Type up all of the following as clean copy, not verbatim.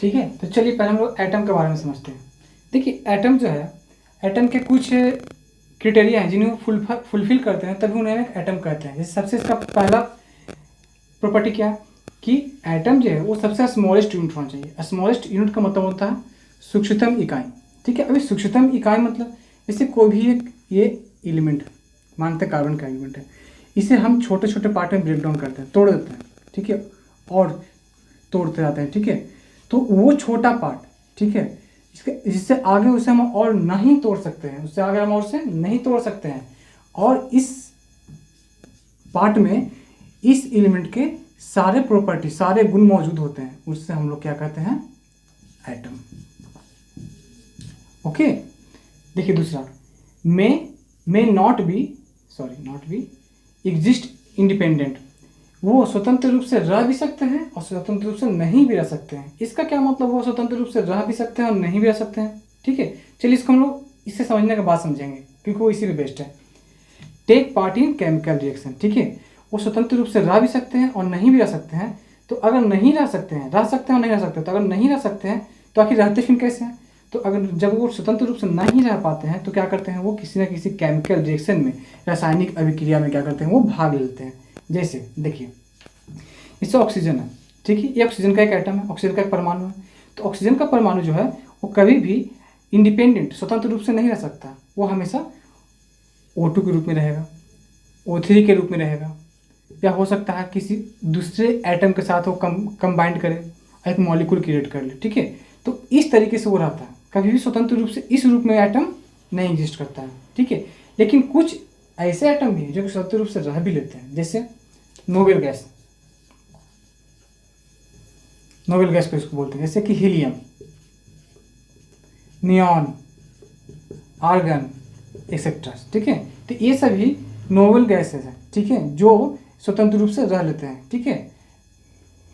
ठीक है, तो चलिए पहले हम लोग एटम के बारे में समझते हैं। देखिए एटम जो है, एटम के कुछ क्राइटेरिया हैं जिन्हें वो फुलफिल करते हैं तभी उन्हें एक एटम कहते हैं। जैसे सबसे इसका पहला प्रॉपर्टी क्या है कि एटम जो है वो सबसे स्मॉलेस्ट यूनिट होना चाहिए। स्मॉलेस्ट यूनिट का मतलब होता है सूक्ष्मतम इकाई। ठीक है, अभी सूक्ष्मतम इकाई मतलब जैसे कोई भी एक ये एलिमेंट मानते हैं कार्बन का एलिमेंट है, इसे हम छोटे छोटे पार्ट में ब्रेक डाउन करते हैं, तोड़ देते हैं। ठीक है, और तोड़ते जाते हैं। ठीक है, तो वो छोटा पार्ट, ठीक है, जिससे आगे उसे हम और नहीं तोड़ सकते हैं, उससे आगे हम और उसे नहीं तोड़ सकते हैं, और इस पार्ट में इस एलिमेंट के सारे प्रॉपर्टी, सारे गुण मौजूद होते हैं, उससे हम लोग क्या कहते हैं, एटम। ओके, देखिए दूसरा, may not be exist independent. वो स्वतंत्र रूप से रह भी सकते हैं और स्वतंत्र रूप से नहीं भी रह सकते हैं। इसका क्या मतलब, वो स्वतंत्र रूप से रह भी सकते हैं और नहीं भी रह सकते हैं। ठीक है, चलिए इसको हम लोग इससे समझने के बाद समझेंगे क्योंकि वो इसी में बेस्ट है। Take part in chemical reaction. ठीक है, वो स्वतंत्र रूप से रह भी सकते हैं और नहीं भी रह सकते हैं। तो अगर नहीं रह सकते हैं, रह सकते हैं और नहीं रह सकते, तो अगर नहीं रह सकते हैं तो आखिर रहते फिर कैसे हैं? तो अगर जब वो स्वतंत्र रूप से नहीं रह पाते हैं तो क्या करते हैं, वो किसी न किसी केमिकल रिएक्शन में, रासायनिक अभिक्रिया में क्या करते हैं, वो भाग लेते हैं। जैसे देखिए, इससे ऑक्सीजन है। ठीक है, ये ऑक्सीजन का एक एटम है, ऑक्सीजन का एक परमाणु है। तो ऑक्सीजन का परमाणु जो है वो कभी भी इंडिपेंडेंट, स्वतंत्र रूप से नहीं रह सकता। वो हमेशा O2 के रूप में रहेगा, O3 के रूप में रहेगा, या हो सकता है किसी दूसरे एटम के साथ वो कंबाइंड करे, एक मॉलिक्यूल क्रिएट कर ले। ठीक है, तो इस तरीके से वो रहता है, कभी भी स्वतंत्र रूप से इस रूप में एटम नहीं एग्जिस्ट करता है। ठीक है, लेकिन कुछ ऐसे एटम भी हैं जो स्वतंत्र रूप से रह भी लेते हैं। जैसे नोबेल गैस, नोबेल गैस को इसको बोलते हैं, जैसे कि हीलियम, नियॉन, आर्गन एक्सेट्रा। ठीक है, तो ये सभी नोबेल गैसेज हैं। ठीक है, जो स्वतंत्र रूप से रह लेते हैं। ठीक है,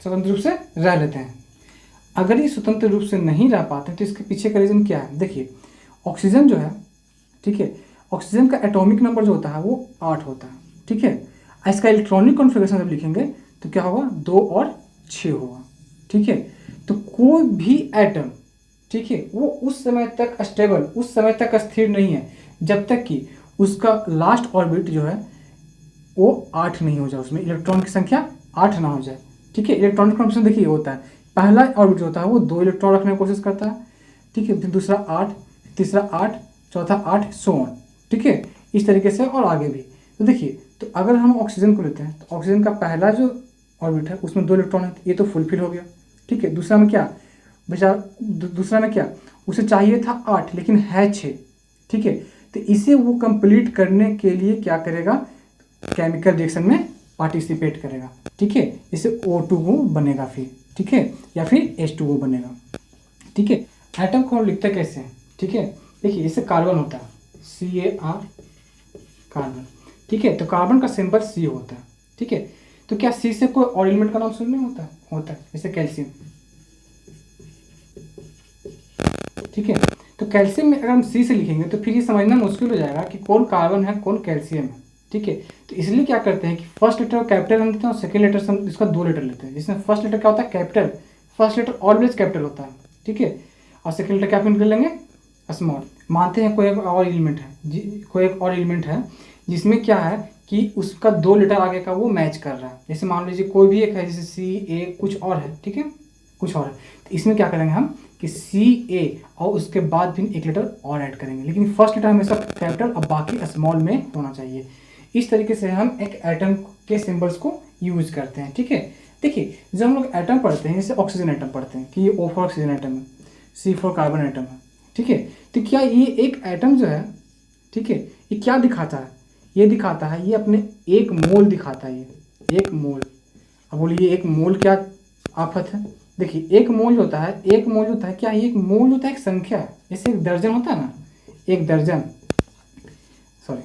स्वतंत्र रूप से रह लेते हैं। अगर ये स्वतंत्र रूप से नहीं रह पाते तो इसके पीछे का रीजन क्या है? देखिए, ऑक्सीजन जो है, ठीक है, ऑक्सीजन का एटॉमिक नंबर जो होता है वो 8 होता है। ठीक है, इसका इलेक्ट्रॉनिक कॉन्फ़िगरेशन जब लिखेंगे तो क्या होगा, 2 और 6 होगा। ठीक है, तो कोई भी एटम, ठीक है, वो उस समय तक स्टेबल, उस समय तक स्थिर नहीं है जब तक कि उसका लास्ट ऑर्बिट जो है वो 8 नहीं हो जाए, उसमें इलेक्ट्रॉन की संख्या 8 ना हो जाए। ठीक है, इलेक्ट्रॉनिक कॉन्फ़िगरेशन देखिए होता है, पहला ऑर्बिट जो होता है वो 2 इलेक्ट्रॉन रखने की कोशिश करता है। ठीक है, फिर दूसरा 8, तीसरा 8, चौथा 8, सो ऑन। ठीक है, इस तरीके से और आगे भी। तो देखिए, तो अगर हम ऑक्सीजन को लेते हैं तो ऑक्सीजन का पहला जो ऑर्बिट है उसमें 2 इलेक्ट्रॉन है, ये तो फुलफिल हो गया। ठीक है, दूसरा में क्या बेचारा, दूसरा में क्या, उसे चाहिए था 8 लेकिन है 6। ठीक है, तो इसे वो कंप्लीट करने के लिए क्या करेगा, केमिकल रिएक्शन में पार्टिसिपेट करेगा। ठीक है, इससे O2 बनेगा फिर। ठीक है, या फिर H2O बनेगा। ठीक है, एटम को हम लिखते कैसे हैं? ठीक है, देखिए इससे कार्बन होता है, CAR, कार्बन। ठीक है, तो कार्बन का सिंबल C होता है। ठीक है, तो क्या C से कोई और एलिमेंट का नाम सुनने होता है? होता है, जैसे कैल्शियम। ठीक है, तो कैल्शियम में अगर हम C से लिखेंगे तो फिर ये समझना मुश्किल हो जाएगा कि कौन कार्बन है कौन कैल्शियम है। ठीक है, तो इसलिए क्या करते हैं कि फर्स्ट लेटर कैपिटल हम लेते हैं और सेकेंड लेटर से हम इसका 2 लेटर लेते हैं। जिसमें फर्स्ट लेटर क्या होता है, capital, first letter always capital होता है। ठीक है, और सेकेंड लेटर क्या फिर ले लेंगे, स्मॉल। मानते हैं कोई एक और एलिमेंट है, कोई एक और एलिमेंट है जिसमें क्या है कि उसका 2 लेटर आगे का वो मैच कर रहा है। जैसे मान लीजिए कोई भी एक है, जैसे CA कुछ और है। ठीक है, कुछ और है, तो इसमें क्या करेंगे हम कि CA और उसके बाद फिर एक लेटर और ऐड करेंगे, लेकिन फर्स्ट लेटर हमेशा कैपिटल और बाकी स्मॉल में होना चाहिए। इस तरीके से हम एक एटम के सिंबल्स को यूज करते हैं। ठीक है, देखिए जब हम लोग एटम पढ़ते हैं, जैसे ऑक्सीजन एटम पढ़ते हैं कि ये O4 ऑक्सीजन एटम है, C4 कार्बन एटम है। ठीक है, तो क्या ये एक एटम जो है, ठीक है, ये क्या दिखाता है, ये दिखाता है, ये अपने 1 मोल दिखाता है, ये 1 मोल। अब बोलिए 1 मोल क्या आफत है? देखिए 1 मोल होता है, 1 मोल होता है क्या, 1 मोल होता है एक संख्या, जैसे 1 दर्जन होता है ना, 1 दर्जन, सॉरी,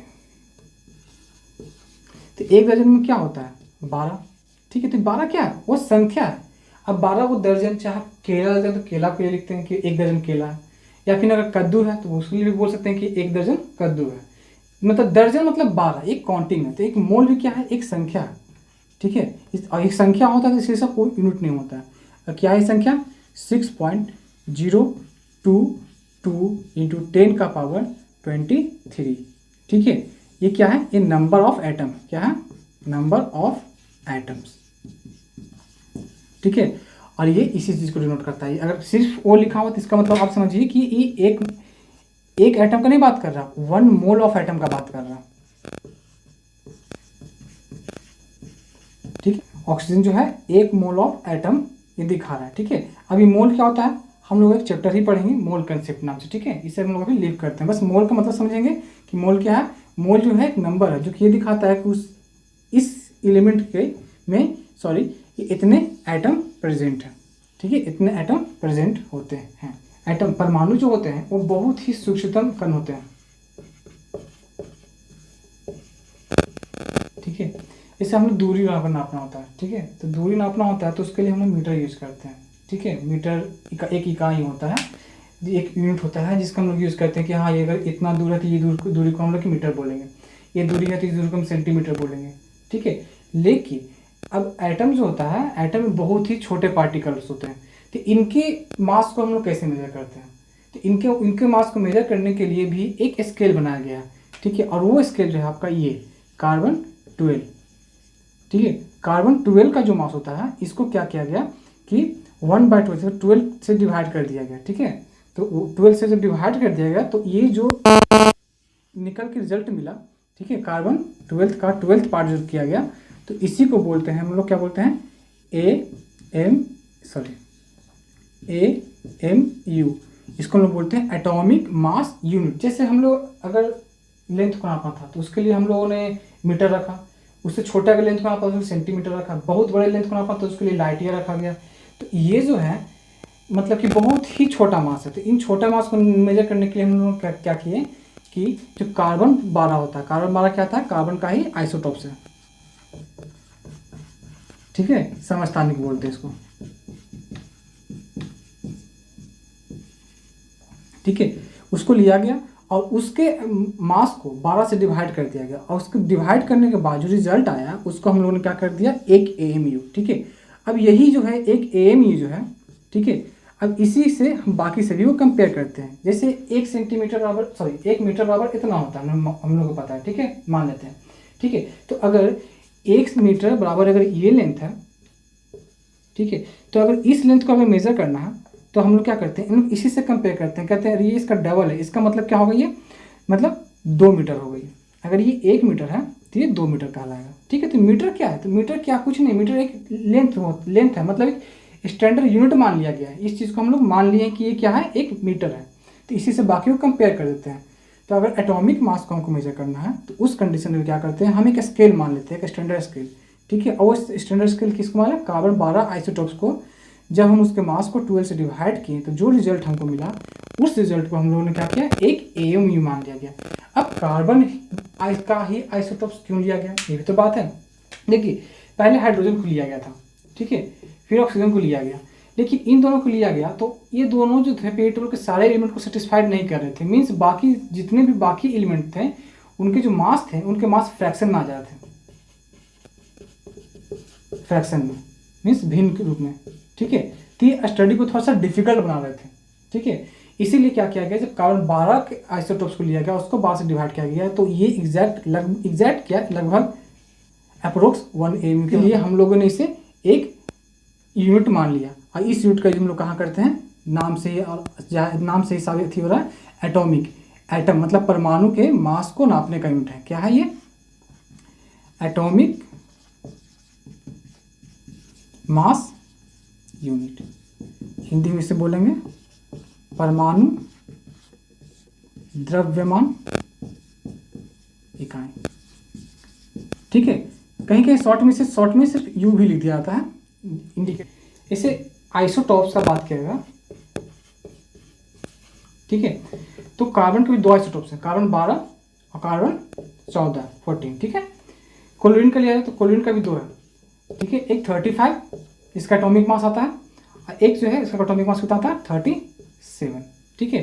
तो 1 दर्जन में क्या होता है, 12। ठीक है, तो 12 क्या है, वो संख्या है। अब 12 वो दर्जन, चाहे केला देते हैं तो केला के लिए लिखते हैं कि 1 दर्जन केला है, या फिर अगर कद्दू है तो उसके लिए भी बोल सकते हैं कि 1 दर्जन कद्दू है। मतलब दर्जन मतलब 12, एक काउंटिंग है। तो एक मोल भी क्या है, एक संख्या है। ठीक है, एक संख्या होता है तो इसके साथ कोई यूनिट नहीं होता है। क्या है संख्या, 6.022 इंटू 10 का पावर 23। ठीक है, ये क्या है, ये नंबर ऑफ एटम, क्या है, नंबर ऑफ एटम्स। ठीक है, और ये इसी चीज़ को डिनोट करता है। अगर सिर्फ ओ लिखा हुआ तो इसका मतलब आप समझिए कि ये एक एटम का नहीं बात कर रहा, 1 मोल ऑफ एटम का बात कर रहा। ठीक है, ऑक्सीजन जो है 1 मोल ऑफ एटम ये दिखा रहा है। ठीक है, अभी मोल क्या होता है हम लोग एक चैप्टर ही पढ़ेंगे मोल कंसेप्ट नाम से। ठीक है, इसे हम लोग अभी लीव करते हैं। बस मोल का मतलब समझेंगे कि मोल क्या है। मोल जो है एक नंबर है जो कि ये दिखाता है कि इस एलिमेंट के में ये इतने एटम प्रेजेंट हैं। ठीक है, इतने एटम प्रेजेंट होते हैं। एटम परमाणु जो होते हैं वो बहुत ही सूक्ष्मतम कण होते हैं। ठीक है, इससे हमें दूरी नापना होता है। ठीक है, तो दूरी नापना होता है तो उसके लिए हम लोग मीटर यूज़ करते हैं। ठीक है, मीटर एक इकाई होता है, एक यूनिट होता है जिसका हम लोग यूज़ करते हैं कि हाँ ये अगर इतना दूर है तो ये दूरी को हम लोग मीटर बोलेंगे, ये दूरी है तो इस दूरी को हम सेंटीमीटर बोलेंगे। ठीक है, लेकिन अब एटम जो होता है, एटम में बहुत ही छोटे पार्टिकल्स होते हैं, तो इनके मास को हम लोग कैसे मेजर करते हैं, तो इनके मास को मेजर करने के लिए भी एक स्केल बनाया गया है। ठीक है, और वो स्केल जो है आपका ये कार्बन 12। ठीक है, कार्बन 12 का जो मास होता है इसको क्या किया गया कि 1/12 से डिवाइड कर दिया गया। ठीक है, तो 12 से जब डिवाइड कर दिया गया तो ये जो निकल के रिजल्ट मिला, ठीक है, कार्बन 12 का 12th पार्ट जो किया गया, तो इसी को बोलते हैं हम लोग, क्या बोलते हैं, AMU। इसको हम लोग बोलते हैं एटॉमिक मास यूनिट। जैसे हम लोग अगर लेंथ को नापना था तो उसके लिए हम लोगों ने मीटर रखा, उससे छोटे अगर लेंथ को नापा तो सेंटीमीटर रखा, बहुत बड़े लेंथ को नापा तो उसके लिए लाइट ईयर रखा गया। तो ये जो है मतलब कि बहुत ही छोटा मास है। तो इन छोटा मास को मेजर करने के लिए हम लोग क्या किए कि जो कार्बन 12 होता है, कार्बन 12 क्या था, कार्बन का ही आइसोटॉप्स है। ठीक है, समस्थानिक बोलते हैं इसको। ठीक है, उसको लिया गया और उसके मास को 12 से डिवाइड कर दिया गया, और उसको डिवाइड करने के बाद जो रिजल्ट आया उसको हम लोगों ने क्या कर दिया, एक AMU। ठीक है, अब यही जो है एक AMU जो है, ठीक है, अब इसी से हम बाकी सभी को कंपेयर करते हैं। जैसे 1 सेंटीमीटर बराबर 1 मीटर बराबर इतना होता है, हम लोग को पता है। ठीक है, मान लेते हैं। ठीक है, तो अगर 1 मीटर बराबर अगर ये लेंथ है, ठीक है, तो अगर इस लेंथ को अगर मेजर करना है तो हम लोग क्या करते हैं, इन इसी से कंपेयर करते हैं, कहते हैं अरे ये इसका डबल है, इसका मतलब क्या होगा, ये मतलब 2 मीटर हो गई। अगर ये 1 मीटर है तो ये 2 मीटर कहलाएगा। ठीक है, तो मीटर क्या है, तो मीटर क्या कुछ नहीं, मीटर एक लेंथ है, मतलब एक स्टैंडर्ड यूनिट मान लिया गया है। इस चीज़ को हम लोग मान लिए कि ये क्या है, 1 मीटर है, तो इसी से बाकी को कंपेयर कर देते हैं। तो अगर एटॉमिक मास को हमको मेजर करना है तो उस कंडीशन में क्या करते हैं, हम एक स्केल मान लेते हैं, एक स्टैंडर्ड स्केल। ठीक है, और स्टैंडर्ड स्केल किसको माना, कार्बन 12 आइसोटॉप्स को। जब हम उसके मास को 12 से डिवाइड किए तो जो रिजल्ट हमको मिला, उस रिजल्ट को हम लोगों ने क्या किया, एक AMU मान लिया गया। अब कार्बन का ही आइसोटॉप्स क्यों लिया गया, ये भी तो बात है। देखिए, पहले हाइड्रोजन को लिया गया था, ठीक है, फिर ऑक्सीजन को लिया गया, लेकिन इन दोनों को लिया गया तो ये दोनों जो थे पेट्रोल के सारे एलिमेंट को सेटिस्फाइड नहीं कर रहे थे। मीन्स बाकी जितने भी बाकी एलिमेंट थे उनके जो मास थे, उनके मास फ्रैक्शन में आ जाते थे, फ्रैक्शन में मीन्स भिन्न के रूप में। ठीक है, तो ये स्टडी को थोड़ा सा डिफिकल्ट बना रहे थे। ठीक है, इसीलिए क्या किया गया, जब कार्बन 12 के आइसोटॉप्स को लिया गया, उसको 12 से डिवाइड किया गया, तो ये एग्जैक्ट क्या लगभग अप्रोक्स 1 AMU के लिए हम लोगों ने इसे एक यूनिट मान लिया। और इस यूनिट का हम लोग कहाँ करते हैं, नाम से ही, और नाम से ही साबित हो रहा है, एटॉमिक। एटम मतलब परमाणु के मास को नापने का यूनिट है। क्या है ये, एटॉमिक मास यूनिट। हिंदी में इसे बोलेंगे परमाणु द्रव्यमान इकाई। ठीक है, कहीं कहीं शॉर्ट में सिर्फ यू भी लिख दिया जाता है, इंडिकेट। इसे आइसोटॉप्स का बात किया गया। ठीक है, तो कार्बन के भी 2 आइसोटॉप्स हैं, कार्बन 12 और कार्बन 14। ठीक है, क्लोरीन का लिया जाए तो क्लोरीन का भी 2 है। ठीक है, एक 35 इसका एटॉमिक मास आता है, और एक जो है इसका एटॉमिक मास कितना आता है, 37। ठीक है,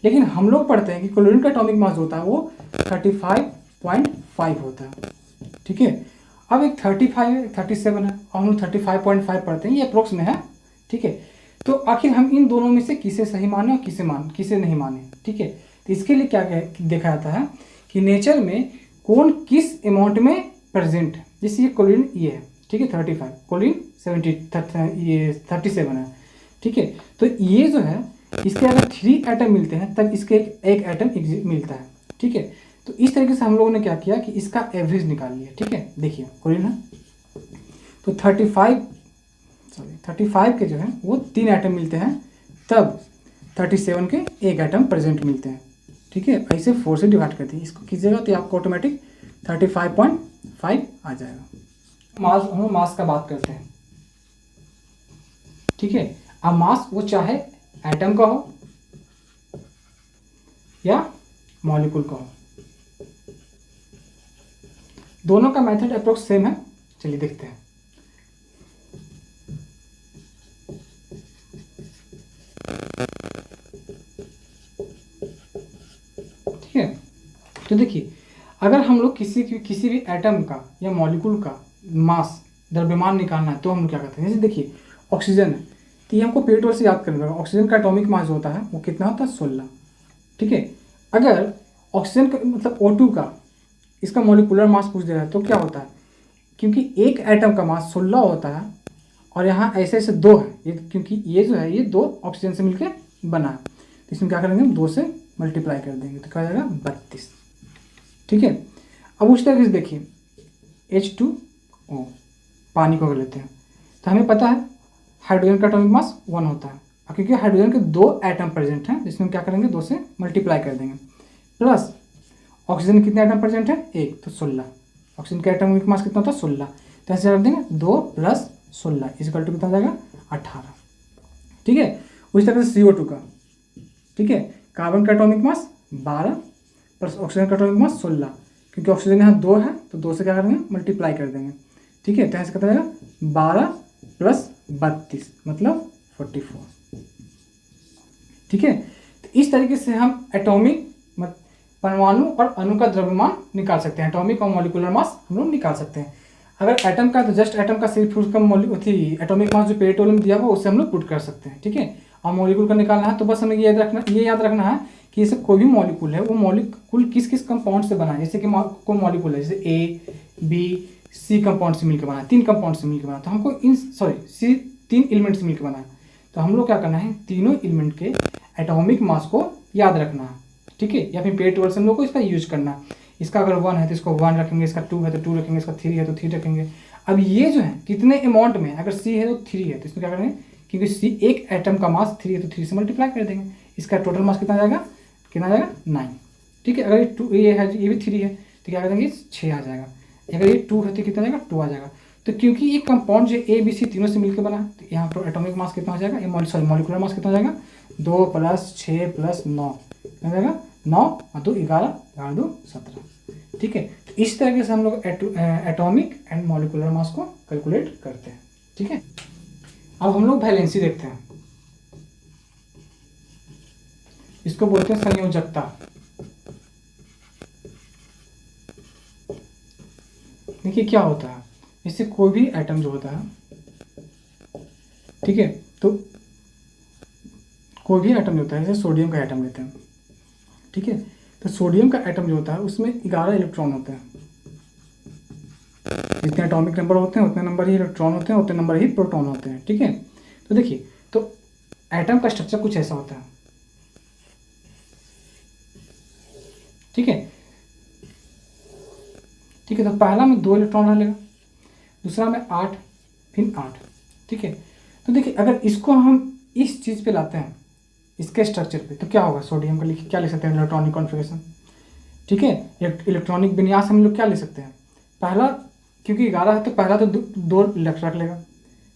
लेकिन हम लोग पढ़ते हैं कि क्लोरीन का एटॉमिक मास होता है वो 35.5 होता है। ठीक है, अब एक 35 है, 37 है, और हम लोग 35.5 पढ़ते हैं, ये अप्रोक्स में है। ठीक है, तो आखिर हम इन दोनों में से किसे सही माने और किसे नहीं माने, ठीक है। तो इसके लिए क्या देखा जाता है कि नेचर में कौन किस अमाउंट में प्रेजेंट है। जैसे ये कोलिन ये है, ठीक है, 35, कोलिन 37 है, ठीक है। तो ये जो है इसके अगर 3 एटम मिलते हैं तब इसके एक एटम मिलता है, ठीक है। तो इस तरीके से हम लोगों ने क्या किया कि इसका एवरेज निकाल लिया, ठीक है। देखिए कोलिन है तो 35 के जो है वो 3 एटम मिलते हैं, तब 37 के एक एटम प्रेजेंट मिलते हैं, ठीक है। ऐसे 4 से डिवाइड करते हैं, इसको कीजिएगा तो आपको ऑटोमेटिक 35.5 आ जाएगा। हम मास का बात करते हैं, ठीक है। अब मास वो चाहे एटम का हो या मॉलिक्यूल का हो, दोनों का मेथड अप्रोक्स सेम है। चलिए देखते हैं। ठीक है, तो देखिए अगर हम लोग किसी भी एटम का या मॉलिक्यूल का मास द्रव्यमान निकालना है तो हम लोग क्या करते हैं, जैसे देखिए ऑक्सीजन है तो ये हमको पेट से याद करना होगा। ऑक्सीजन का एटॉमिक मास जो होता है वो कितना होता है 16, ठीक है। अगर ऑक्सीजन का मतलब O2 का इसका मॉलिक्यूलर मास पूछ दिया है तो क्या होता है, क्योंकि एक एटम का मास 16 होता है और यहाँ ऐसे ऐसे 2 है, ये क्योंकि ये जो है ये 2 ऑक्सीजन से मिलकर बना है, तो इसमें क्या करेंगे हम 2 से मल्टीप्लाई कर देंगे तो क्या हो जाएगा 32, ठीक है। अब उस तरीके से देखिए H2O पानी को अगर लेते हैं तो हमें पता है हाइड्रोजन का एटॉमिक मास 1 होता है, और क्योंकि हाइड्रोजन के 2 एटम प्रेजेंट हैं जिसमें क्या करेंगे 2 से मल्टीप्लाई कर देंगे, प्लस ऑक्सीजन कितने एटम प्रेजेंट है 1 तो 16, ऑक्सीजन का एटॉमिक मास कितना होता है 16, तो ऐसे कर देंगे 2 + 16 इक्वल टू कितना हो जाएगा 18, ठीक है। उसी तरह से CO2 का, ठीक है, कार्बन का एटॉमिक मास 12 प्लस ऑक्सीजन का एटॉमिक मास 16, क्योंकि ऑक्सीजन यहाँ 2 है तो 2 से क्या करेंगे मल्टीप्लाई कर देंगे, ठीक है। तो ऐसे कितना जाएगा 12 + 32 मतलब 44, ठीक है। तो इस तरीके से हम एटॉमिक परमाणु और अणु का द्रव्यमान निकाल सकते हैं, एटॉमिक और मॉलिक्यूलर मास हम लोग निकाल सकते हैं। अगर एटम का तो जस्ट एटम का सिर्फ उसका एटॉमिक मास जो पेरियोडिक टेबल में दिया हुआ उससे हम लोग पुट कर सकते हैं, ठीक है। और मॉलिक्यूल का निकालना है तो बस हमें ये याद रखना है कि जैसे कोई भी मॉलिक्यूल है वो मॉलिक्यूल किस किस कंपाउंड से बना है। जैसे कि कोई मॉलिक्यूल है जैसे A, B, C कंपाउंड से मिलकर बना है, 3 कंपाउंड से मिलकर बना है, तो हमको C 3 एलिमेंट से मिलकर बना है, तो हम लोग क्या करना है तीनों एलिमेंट के एटॉमिक मास को याद रखना है, ठीक है। या फिर पेरियोडिक टेबल से हम लोग को इसका यूज करना है। इसका अगर 1 है तो इसको 1 रखेंगे, इसका 2 है तो 2 रखेंगे, इसका 3 है तो 3 रखेंगे। अब ये जो है कितने अमाउंट में, अगर C है तो 3 है तो इसमें क्या करेंगे, क्योंकि C एक एटम का मास 3 है तो 3 से मल्टीप्लाई कर देंगे, इसका टोटल मास कितना आ जाएगा 9, ठीक है। अगर ये है ये भी 3 है तो क्या कर देंगे 6 आ जाएगा, अगर ये 2 है तो कितना आ जाएगा 2 आ जाएगा। तो क्योंकि ये कंपाउंड जो A B C तीनों से मिलकर बना है तो यहाँ पर एटॉमिक मास कितना हो जाएगा, ये मॉलिक्यूलर मास कितना हो जाएगा 2 + 6 + 9 कितना हो जाएगा 9 और 2 11, 11 2 17, ठीक है। तो इस तरीके से हम लोग एटॉमिक एंड मॉलिक्यूलर मास को कैलकुलेट करते हैं, ठीक है। अब हम लोग वैलेंसी देखते हैं, इसको बोलते हैं संयोजकता। देखिए क्या होता है, इससे कोई भी एटम जो होता है, ठीक है, तो कोई भी एटम जो होता है जैसे सोडियम का एटम लेते हैं, ठीक है। तो सोडियम का एटम जो होता है उसमें 11 इलेक्ट्रॉन होते हैं, जितने एटॉमिक नंबर होते हैं उतने नंबर ही इलेक्ट्रॉन होते हैं, उतने नंबर ही प्रोटॉन होते हैं, ठीक है। तो देखिए तो एटम का स्ट्रक्चर कुछ ऐसा होता है, ठीक है, ठीक है। तो पहला में 2 इलेक्ट्रॉन रहेगा, दूसरा में 8, फिर 8, ठीक है। तो देखिए अगर इसको हम इस चीज़ पे लाते हैं इसके स्ट्रक्चर पे तो क्या होगा, सोडियम का क्या लिख सकते हैं इलेक्ट्रॉनिक कॉन्फ़िगरेशन, ठीक है। इलेक्ट्रॉनिक विन्यास हम लोग क्या ले सकते हैं, पहला क्योंकि 11 है तो पहला तो 2 रख लेगा,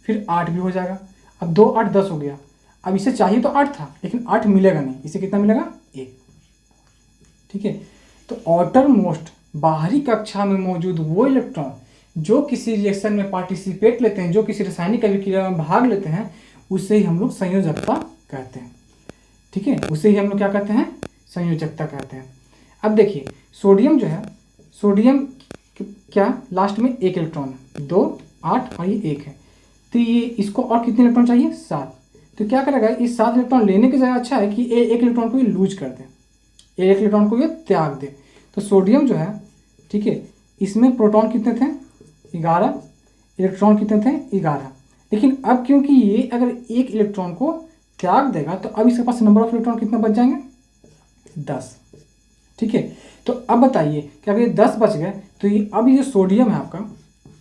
फिर 8 भी हो जाएगा, अब 2 8 10 हो गया। अब इसे चाहिए तो 8 था लेकिन 8 मिलेगा नहीं, इसे कितना मिलेगा 1, ठीक है। तो आउटर मोस्ट बाहरी कक्षा में मौजूद वो इलेक्ट्रॉन जो किसी रिएक्शन में पार्टिसिपेट लेते हैं, जो किसी रासायनिक अभिक्रिया में भाग लेते हैं, उसे ही हम लोग संयोजकता कहते हैं, ठीक है। उसे ही हम लोग क्या कहते हैं संयोजकता कहते हैं। अब देखिए सोडियम जो है, सोडियम क्या लास्ट में 1 इलेक्ट्रॉन है, 2 8 और ये 1 है, तो ये इसको और कितने इलेक्ट्रॉन चाहिए 7, तो क्या करेगा, इस 7 इलेक्ट्रॉन लेने की जगह अच्छा है कि एक इलेक्ट्रॉन को ये लूज कर दे, एक इलेक्ट्रॉन को ये त्याग दे। तो सोडियम जो है, ठीक है, इसमें प्रोटॉन कितने थे, 11, इलेक्ट्रॉन कितने थे, 11। लेकिन अब क्योंकि ये अगर एक इलेक्ट्रॉन को त्याग देगा तो अब इसके पास नंबर ऑफ इलेक्ट्रॉन कितना बच जाएंगे, 10। ठीक है, तो अब बताइए कि अगर ये 10 बच गए तो ये अब ये सोडियम है आपका,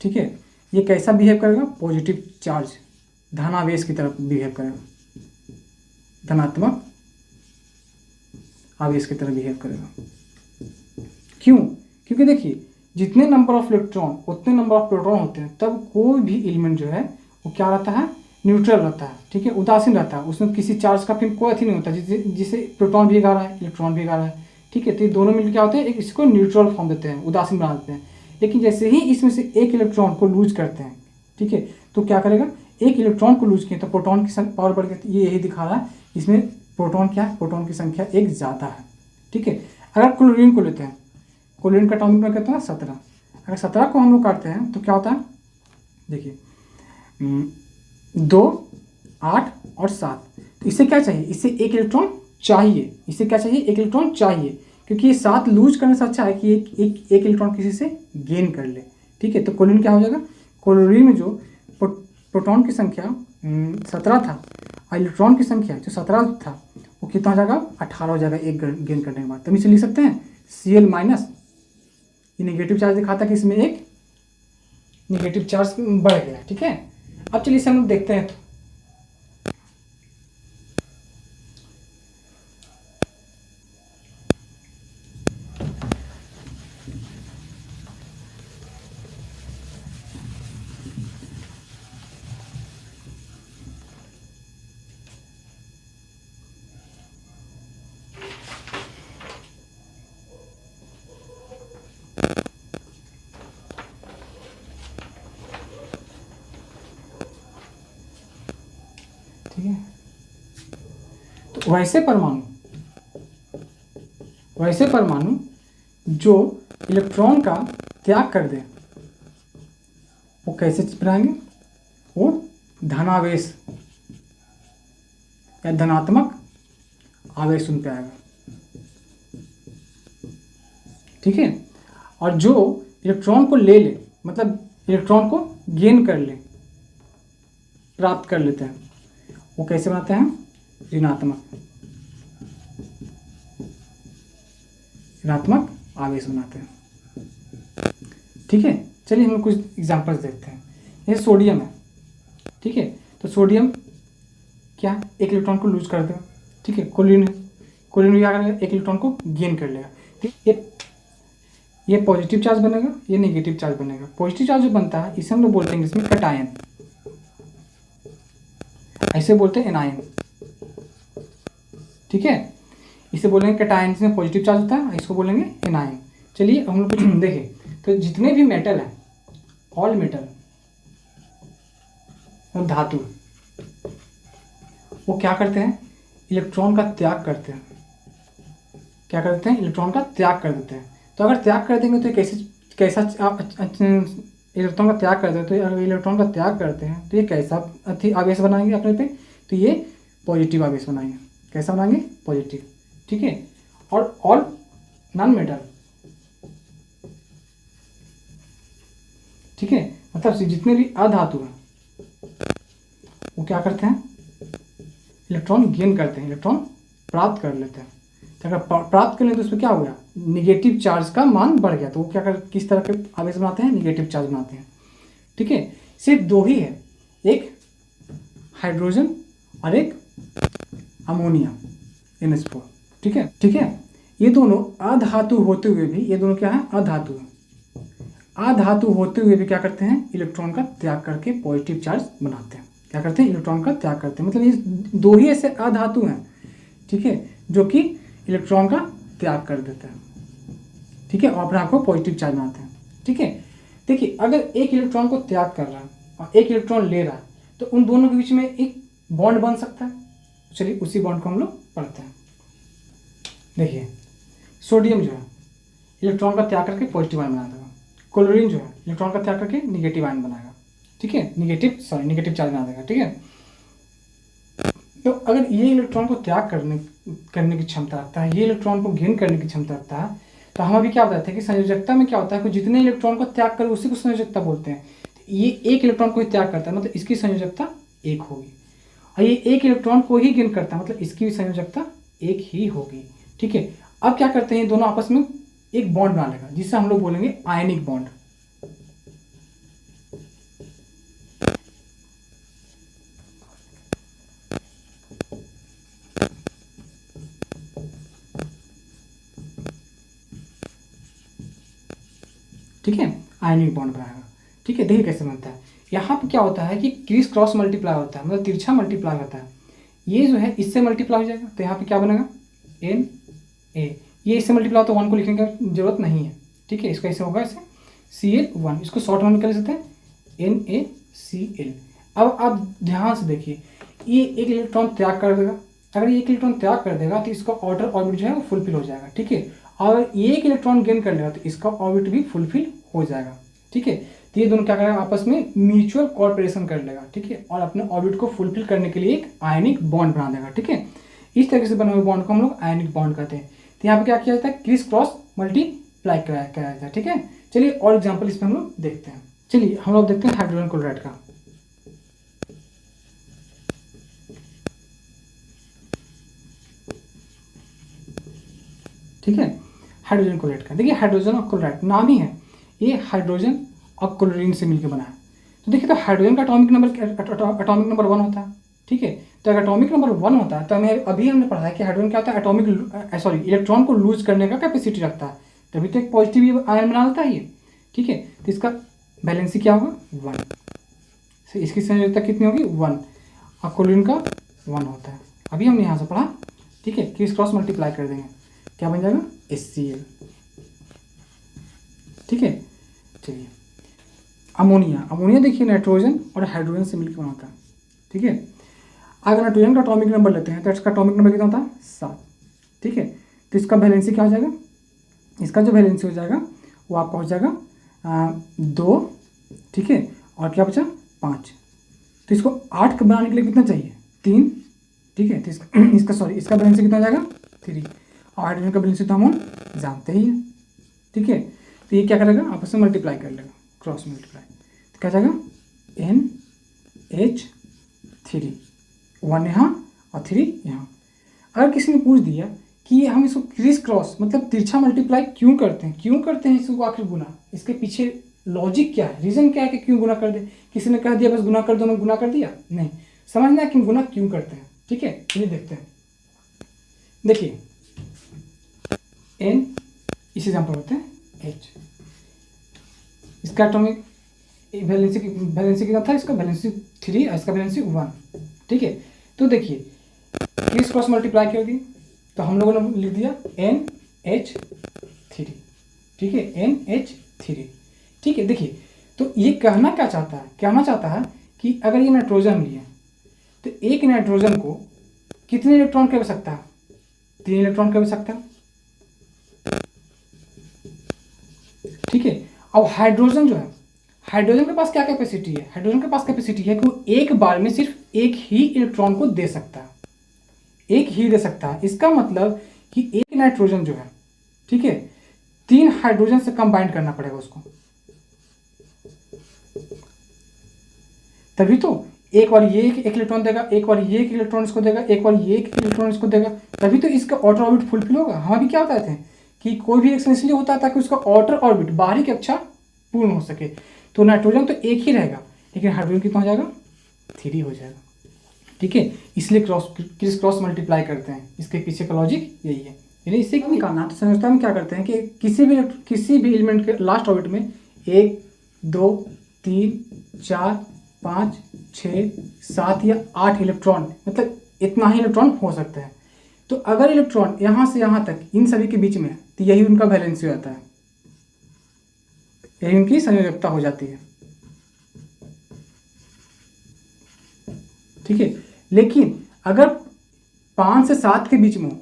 ठीक है, ये कैसा बिहेव करेगा, पॉजिटिव चार्ज, धनावेश की तरफ बिहेव करेगा, धनात्मक आवेश की तरह बिहेव करेगा। क्यों? क्योंकि देखिए जितने नंबर ऑफ इलेक्ट्रॉन उतने नंबर ऑफ प्रोटॉन होते हैं, तब कोई भी एलिमेंट जो है वो क्या रहता है, न्यूट्रल रहता है, ठीक है, उदासीन रहता है, उसमें किसी चार्ज का फिर कोई अथी नहीं होता, जिसे प्रोटॉन भी 11 है, इलेक्ट्रॉन भी 11 है, ठीक है। तो ये दोनों मिलकर क्या होते हैं, एक इसको न्यूट्रल फॉर्म देते हैं, उदासीन बना देते हैं। लेकिन जैसे ही इसमें से एक इलेक्ट्रॉन को लूज करते हैं, ठीक है, तो क्या करेगा, एक इलेक्ट्रॉन को लूज किया तो प्रोटॉन की पावर बढ़ गई। ये यही दिखा रहा है, इसमें प्रोटॉन क्या है, प्रोटॉन की संख्या एक ज़्यादा है, ठीक है। अगर क्लोरीन को लेते हैं, क्लोरीन का एटॉमिक नंबर कितना है, 17। अगर 17 को हम लोग काटते हैं तो क्या होता है, देखिए 2, 8 और 7। तो इससे क्या चाहिए, इससे एक इलेक्ट्रॉन चाहिए, इससे क्या चाहिए, एक इलेक्ट्रॉन चाहिए, क्योंकि ये 7 लूज करने से अच्छा है कि एक इलेक्ट्रॉन किसी से गेन कर ले, ठीक है। तो क्लोरीन क्या हो जाएगा, क्लोरीन में जो प्रोटॉन की संख्या 17 था और इलेक्ट्रॉन की संख्या जो 17 था वो कितना हो जाएगा, 18 हो जाएगा एक गेन करने के बाद। तो हम इसे लिख सकते हैं Cl-, ये नेगेटिव चार्ज दिखाता है कि इसमें एक नेगेटिव चार्ज बढ़ गया, ठीक है। अब चलिए इसे हम लोग देखते हैं। ठीक है, तो वैसे परमाणु जो इलेक्ट्रॉन का त्याग कर दे वो कैसे बनाएंगे, वो धनावेश या धनात्मक आवेश उन पे आएगा, ठीक है। और जो इलेक्ट्रॉन को ले ले, मतलब इलेक्ट्रॉन को गेन कर ले, प्राप्त कर लेते हैं, वो कैसे बनाते हैं, ऋणात्मक आवेश बनाते हैं, ठीक है। चलिए हम कुछ एग्जांपल्स देखते हैं। ये सोडियम है, ठीक है, तो सोडियम क्या, एक इलेक्ट्रॉन को लूज कर देगा, ठीक है। क्लोरीन है, क्लोरीन क्या करेगा, एक इलेक्ट्रॉन को गेन कर लेगा, ठीक है। ये पॉजिटिव चार्ज बनेगा, ये नेगेटिव चार्ज बनेगा। पॉजिटिव चार्ज जो बनता है इसे हम लोग बोलते हैं इसमें कैटायन, ऐसे बोलते हैं एनायन, ठीक है। इसे बोलेंगे कैटायन, इसमें पॉजिटिव चार्ज होता है, इसको बोलेंगे एनायन। चलिए हम लोग कुछ देखें, तो जितने भी मेटल हैं, ऑल मेटल और धातु, वो क्या करते हैं, इलेक्ट्रॉन का त्याग करते हैं। क्या करते हैं, इलेक्ट्रॉन का त्याग कर देते हैं। तो अगर त्याग कर देंगे तो कैसा इलेक्ट्रॉन का त्याग करते हैं, तो अगर इलेक्ट्रॉन का त्याग करते हैं तो ये कैसा आवेश बनाएंगे अपने पे, तो ये पॉजिटिव आवेश बनाएंगे। कैसा बनाएंगे, पॉजिटिव, ठीक है। और ऑल नॉन मेटल, ठीक है, मतलब जितने भी अधातु हैं वो क्या करते हैं, इलेक्ट्रॉन गेन करते हैं, इलेक्ट्रॉन प्राप्त कर लेते हैं। तो अगर प्राप्त कर लें तो उसमें क्या हो गया, निगेटिव चार्ज का मान बढ़ गया, तो वो क्या किस तरह के आवेश बनाते हैं, निगेटिव चार्ज बनाते हैं, ठीक है। सिर्फ दो ही है, एक हाइड्रोजन और एक अमोनिया, NH4, ठीक है, ठीक है। ये दोनों अधातु होते हुए भी, ये दोनों क्या है, अधातु है, अधातु होते हुए भी क्या करते हैं, इलेक्ट्रॉन का त्याग करके पॉजिटिव चार्ज बनाते हैं। क्या करते हैं, इलेक्ट्रॉन का त्याग करते हैं, मतलब ये दो ही ऐसे अधातु हैं, ठीक है, जो कि इलेक्ट्रॉन का त्याग कर देते हैं, ठीक है, और अपने आप को पॉजिटिव चार्ज बनाते हैं, ठीक है। देखिए अगर एक इलेक्ट्रॉन को त्याग कर रहा है और एक इलेक्ट्रॉन ले रहा है तो उन दोनों के बीच में एक बॉन्ड बन सकता है। चलिए उसी बॉन्ड को हम लोग पढ़ते हैं। देखिए सोडियम जो है इलेक्ट्रॉन का त्याग करके पॉजिटिव आयन बना देगा, क्लोरीन जो है इलेक्ट्रॉन का त्याग करके निगेटिव आयन बनाएगा, ठीक है, निगेटिव चार्ज बना देगा, ठीक है। तो अगर ये इलेक्ट्रॉन को त्याग करने की क्षमता रखता है, ये इलेक्ट्रॉन को गेन करने की क्षमता रखता है, तो हम अभी क्या बताते हैं कि संयोजकता में क्या होता है कि जितने इलेक्ट्रॉन को त्याग करे उसी को संयोजकता बोलते हैं। तो ये एक इलेक्ट्रॉन को ही त्याग करता है मतलब इसकी संयोजकता एक होगी, और ये एक इलेक्ट्रॉन को ही गेन करता है मतलब इसकी भी संयोजकता एक ही होगी। ठीक है, अब क्या करते हैं, दोनों आपस में एक बॉन्ड बना लेगा जिसे हम लोग बोलेंगे आयनिक बॉन्ड। ठीक है, आयनिक बॉन्ड बनाएगा। ठीक है, देखिए कैसे बनता है। यहाँ पे क्या होता है कि क्रिस क्रॉस मल्टीप्लाई होता है, मतलब तिरछा मल्टीप्लाई होता है। ये जो है इससे मल्टीप्लाई हो जाएगा, तो यहाँ पे क्या बनेगा एन ए, ये इससे मल्टीप्लाई हो तो 1 को लिखने की जरूरत नहीं है। ठीक है, इसका ऐसे होगा ऐसे Cl1, इसको शॉर्ट में कर सकते हैं NaCl। अब आप ध्यान से देखिए, ये एक इलेक्ट्रॉन त्याग कर देगा, अगर ये एक इलेक्ट्रॉन त्याग कर देगा तो इसका ऑर्डर ऑर्बिट जो है वो फुलफिल हो जाएगा। ठीक है, और एक इलेक्ट्रॉन गेन कर लेगा तो इसका ऑर्बिट भी फुलफिल हो जाएगा। ठीक है, तो ये दोनों क्या करेगा, आपस में म्यूचुअल कॉर्पोरेशन कर लेगा। ठीक है, और अपने ऑर्बिट को फुलफिल करने के लिए एक आयनिक बॉन्ड बना देगा। ठीक है, इस तरीके से बने हुए बॉन्ड को हम लोग आयनिक बॉन्ड कहते हैं। तो यहाँ पे क्या किया जाता है, क्रिस क्रॉस मल्टीप्लाई कराया जाता है। ठीक है, चलिए और एग्जाम्पल इसमें हम लोग देखते हैं। चलिए हम लोग देखते हैं हाइड्रोजन क्लोराइड का। ठीक है, हाइड्रोजन क्लोराइड का देखिए, हाइड्रोजन और क्लोराइड नाम ही है, ये हाइड्रोजन और क्लोरीन से मिलकर बना है। तो देखिए, तो हाइड्रोजन का अटॉमिक नंबर 1 होता है। ठीक है, तो अगर अटॉमिक नंबर 1 होता है तो हमें अभी हमने पढ़ा है कि हाइड्रोजन क्या होता है, इलेक्ट्रॉन को लूज करने का कैपेसिटी रखता है, तभी तो एक पॉजिटिव आयन बना लेता है ये। ठीक है, तो इसका वैलेंसी क्या होगा 1, तो इसकी संयोजकता कितनी होगी 1, और क्लोरीन का 1 होता है, अभी हमने यहाँ से पढ़ा। ठीक है, क्रिस क्रॉस मल्टीप्लाई कर देंगे, क्या बन जाएगा HCl। ठीक है, चलिए अमोनिया देखिए नाइट्रोजन और हाइड्रोजन से मिलकर बनाता है। ठीक है, अगर नाइट्रोजन का एटॉमिक नंबर लेते हैं तो इसका एटॉमिक नंबर कितना होता है 7। ठीक है, तो इसका वैलेंसी क्या हो जाएगा, इसका जो वैलेंसी हो जाएगा वो आपका हो जाएगा 2। ठीक है, और क्या बचा 5, तो इसको 8 बनाने के लिए कितना चाहिए 3। ठीक है, तो इसका वैलेंसी कितना हो जाएगा 3, और हाइड्रोजन का वैलेंसी तो हम जानते ही हैं। ठीक है, तो ये क्या करेगा, आपस में मल्टीप्लाई कर लेगा, क्रॉस मल्टीप्लाई, तो क्या जाएगा NH3, 1 यहाँ और 3 यहाँ। अगर किसी ने पूछ दिया कि हम इसको क्रिस क्रॉस मतलब तिरछा मल्टीप्लाई क्यों करते हैं इसको आखिर गुना, इसके पीछे लॉजिक क्या है, रीज़न क्या है कि क्यों गुना कर दे। किसी ने कह दिया बस गुना कर दो, मैं गुना कर दिया, नहीं, समझना है कि गुना क्यों करते हैं। ठीक है, चलिए देखते हैं। देखिए N, इस एग्जाम्पल होते हैं H, इसका एटॉमिक वैलेंसी कितना था, इसका वैलेंसी 3 और इसका वैलेंसी 1। ठीक है, तो देखिए क्रिस क्रॉस मल्टीप्लाई कर दी तो हम लोगों ने लिख दिया NH3। ठीक है, NH3। ठीक है, देखिए तो ये कहना चाहता है कि अगर ये नाइट्रोजन लिए तो एक नाइट्रोजन को कितने इलेक्ट्रॉन की आवश्यकता है, 3 इलेक्ट्रॉन की आवश्यकता है। ठीक है, अब हाइड्रोजन जो है, हाइड्रोजन के पास क्या कैपेसिटी है, हाइड्रोजन के पास कैपेसिटी है कि वो एक बार में सिर्फ एक ही इलेक्ट्रॉन को दे सकता है, एक ही दे सकता है। इसका मतलब कि एक नाइट्रोजन जो है, ठीक है, 3 हाइड्रोजन से कंबाइंड करना पड़ेगा उसको, तभी तो एक बार ये एक इलेक्ट्रॉन देगा, एक बार ये एक इलेक्ट्रॉन इसको देगा, एक बार ये एक इलेक्ट्रॉन इसको देगा, तभी तो इसका आउटर ऑर्बिट फुलफिल होगा। हम अभी क्या बताते हैं कि कोई भी रिएक्शन इसलिए होता है ताकि उसका आउटर ऑर्बिट, बाहरी कक्षा पूर्ण हो सके। तो नाइट्रोजन तो एक ही रहेगा, लेकिन हाइड्रोजन कितना हो जाएगा 3 हो जाएगा। ठीक है, इसलिए क्रिस क्रॉस मल्टीप्लाई करते हैं, इसके पीछे का लॉजिक यही है। यानी इससे क्या निकालना, तो संयोजकता में क्या करते हैं कि किसी भी एलिमेंट के लास्ट ऑर्बिट में 1 2 3 4 5 6 7 या 8 इलेक्ट्रॉन, मतलब इतना ही इलेक्ट्रॉन हो सकते हैं। तो अगर इलेक्ट्रॉन यहाँ से यहाँ तक इन सभी के बीच में है तो यही उनका वैलेंसी हो जाता है, यही उनकी संयोजकता हो जाती है। ठीक है, लेकिन अगर 5 से 7 के बीच में हो,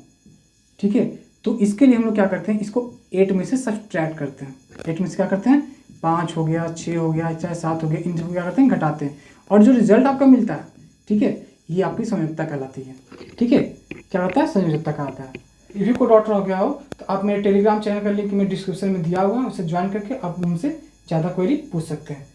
ठीक है, तो इसके लिए हम लोग क्या करते हैं, इसको 8 में से सब्ट्रैक्ट करते हैं। 8 में से क्या करते हैं, 5 हो गया, 6 हो गया, चाहे 7 हो गया, इन सबको क्या करते हैं घटाते हैं, और जो रिजल्ट आपका मिलता है, ठीक है, ये आपकी संयोजकता कहलाती है। ठीक है, क्या होता है? संयोजकता कहलाता है। ये भी कोई डाउट हो गया हो तो आप मेरे टेलीग्राम चैनल का लिंक मैं डिस्क्रिप्शन में दिया हुआ है, उसे ज्वाइन करके आप उनसे ज़्यादा क्वेरी पूछ सकते हैं।